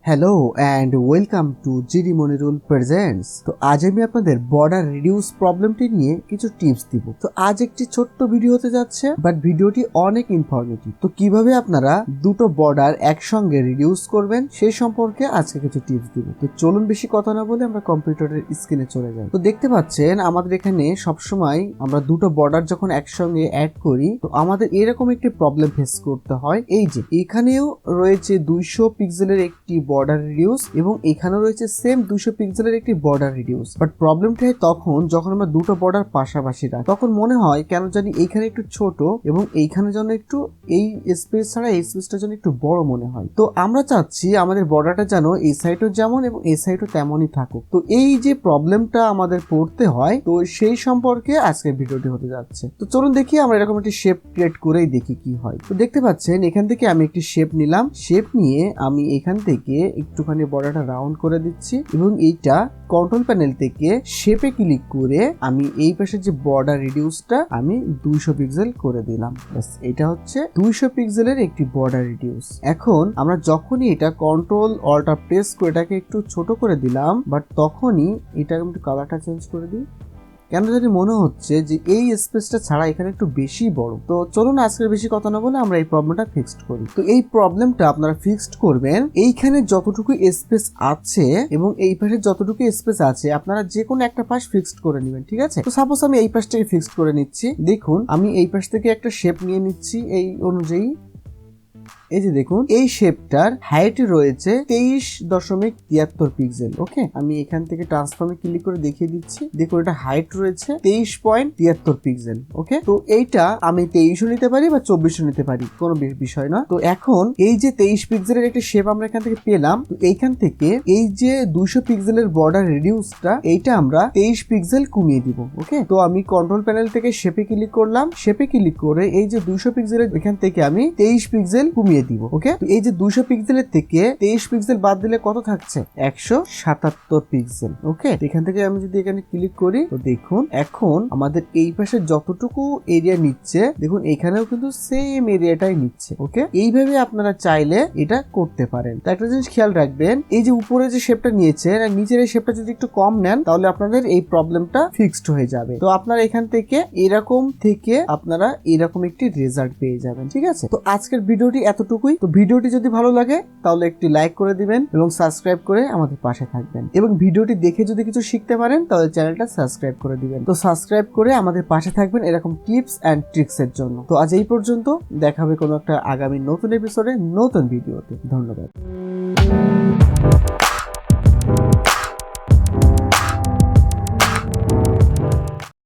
Hello and welcome to gdmonirul presents. তো আজ আমি আপনাদের বর্ডার রিডিউস প্রবলেমটি নিয়ে কিছু টিপস দিব। তো আজ একটি ছোট্ট ভিডিও হতে যাচ্ছে, বাট ভিডিওটি অনেক ইনফরমেটিভ। তো কিভাবে আপনারা দুটো বর্ডার একসঙ্গে রিডিউস করবেন সেই সম্পর্কে আজকে কিছু টিপস দিব। তো চলুন বেশি কথা না বলে আমরা কম্পিউটারের স্ক্রিনে চলে যাই। তো দেখতে পাচ্ছেন আমাদের এখানে সবসময় আমরা দুটো বর্ডার যখন একসঙ্গে অ্যাড করি তো আমাদের এরকম একটি প্রবলেম ফেস করতে হয়। এই যে এখানেও রয়েছে 200 পিক্সেলের একটি বর্ডার রিডিউস এবং এখানেও রয়েছে সেম 200 পিক্সেলের একটি বর্ডার রিডিউস। বাট প্রবলেমটা হয় তখন যখন আমরা দুটো বর্ডার পাশাপাশি রাখি, তখন মনে হয় কেন জানি এইখানে একটু ছোট এবং এইখানে যেন একটু এই স্পেস ছাড়া এই স্পেসটা যেন একটু বড় মনে হয়। তো আমরা চাচ্ছি আমাদের বর্ডারটা যেন এই সাইডও যেমন এবং এই সাইডও তেমনই থাকুক। তো এই যে প্রবলেমটা আমাদের পড়তে হয়, তো সেই সম্পর্কে আজকের ভিডিওটি হতে যাচ্ছে। তো চলুন দেখি আমরা এরকম একটি শেপ ক্রিয়েট করেই দেখি কি হয়। তো দেখতে পাচ্ছেন এখান থেকে আমি একটি শেপ নিলাম। শেপ নিয়ে আমি এখান থেকে একটুখানি বর্ডারটা রাউন্ড করে দিচ্ছি এবং এইটা কন্ট্রোল প্যানেল থেকে শেপে ক্লিক করে আমি এই পাশে যে বর্ডার রিডিউসটা আমি 200 পিক্সেল করে দিলাম। বাস এটা হচ্ছে 200 পিক্সেলের একটি বর্ডার রিডিউস। এখন আমরা যখনই এটা কন্ট্রোল অল্টার প্রেস করে এটাকে একটু ছোট করে দিলাম, বাট তখনই এটা একটু কালারটা চেঞ্জ করে দিই। কেন জানি মনে হচ্ছে যে এই স্পেসটা ছাড়া এখানে একটু বেশি বড়। তো চলুন আজকের বেশি কথা না বলে আমরা এই প্রবলেমটা ফিক্সড করি। তো এই প্রবলেমটা আপনারা ফিক্সড করবেন এইখানে যতটুকু স্পেস আছে এবং এই পাশে যতটুকু স্পেস আছে আপনারা যে কোনো একটা পাশ ফিক্সড করে নেবেন, ঠিক আছে? তো সাপোজ আমি এই পাশটাকে ফিক্সড করে নিচ্ছি। দেখুন আমি এই পাশ থেকে একটা শেপ নিয়ে নিচ্ছি এই অনুযায়ী। এই যে দেখুন এই শেপটার হাইট রয়েছে 23.73 পিক্সেল। ওকে, আমি এখান থেকে ট্রান্সফর্মে ক্লিক করে দেখিয়ে দিচ্ছি। দেখুন এটা হাইট রয়েছে 23.73 পিক্সেল। ওকে, তো এইটা আমি 23ও নিতে পারি বা 24ও নিতে পারি, কোনো বিষয় না। তো এখন এই যে 23 পিক্সেলের একটা শেপ আমরা এখান থেকে পেলাম, তো এইখান থেকে এই যে 200 পিক্সেলের বর্ডার রিডিউসটা এইটা আমরা 23 পিক্সেল কমিয়ে দিব। ওকে, তো আমি কন্ট্রোল প্যানেল থেকে শেপে ক্লিক করলাম। শেপে ক্লিক করে এই যে 200 পিক্সেলের এখান থেকে আমি 23 পিক্সেল কমিয়ে দিব। ওকে, তো এই যে 200 পিক্সেলের থেকে 23 পিক্সেল বাদ দিলে কত থাকছে? 177 পিক্সেল। ওকে, এখান থেকে আমি যদি এখানে ক্লিক করি তো দেখুন এখন আমাদের এই পাশে যতটুকু এরিয়া নিচ্ছে দেখুন এখানেও কিন্তু সেম এরিয়াটাই নিচ্ছে। ওকে, এইভাবে আপনারা চাইলে এটা করতে পারেন। তো একটা জিনিস খেয়াল রাখবেন, এই যে উপরে যে শেপটা নিয়েছেন আর নিচের এই শেপটা যদি একটু কম নেন তাহলে আপনাদের এই প্রবলেমটা ফিক্সড হয়ে যাবে। তো আপনারা এখান থেকে এরকম থেকে আপনারা এরকম একটি রেজাল্ট পেয়ে যাবেন, ঠিক আছে? তো আজকের ভিডিওটি এতটুকুই। তো ভিডিওটি যদি ভালো লাগে তাহলে একটি লাইক করে দিবেন এবং সাবস্ক্রাইব করে আমাদের পাশে থাকবেন এবং ভিডিওটি দেখে যদি কিছু শিখতে পারেন তাহলে চ্যানেলটা সাবস্ক্রাইব করে দিবেন। তো সাবস্ক্রাইব করে আমাদের পাশে থাকবেন এরকম টিপস এন্ড ট্রিক্স এর জন্য। তো আজ এই পর্যন্ত, দেখা হবে কোনো একটা আগামী নতুন এপিসোডে নতুন ভিডিওতে। ধন্যবাদ।